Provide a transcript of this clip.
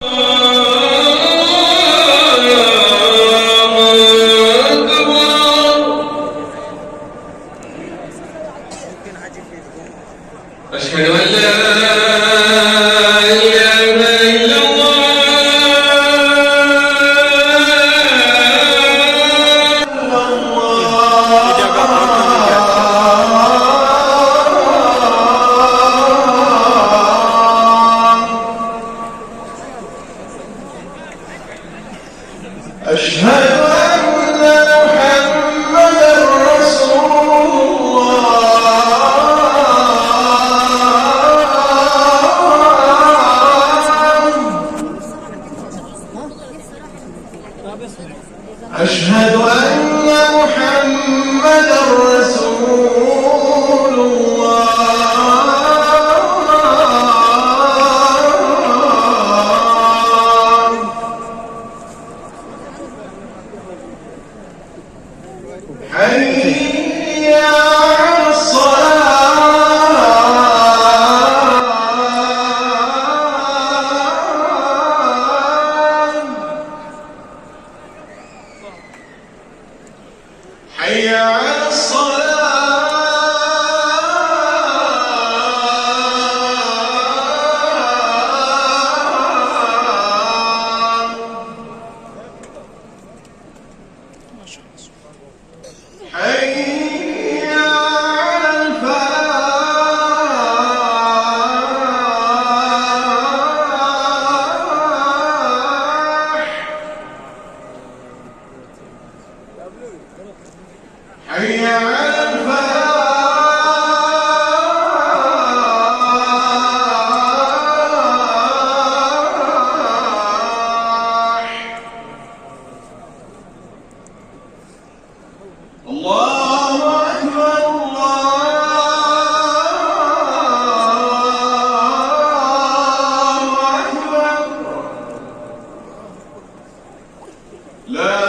أشهد أن لا إله إلا الله. أشهد أن محمدًا رسول أشهد أن محمدًا رسول الله. حي على حي على الصلاة. حي على الفلاح. حي على الفلاح. الله أكبر الله أكبر. لا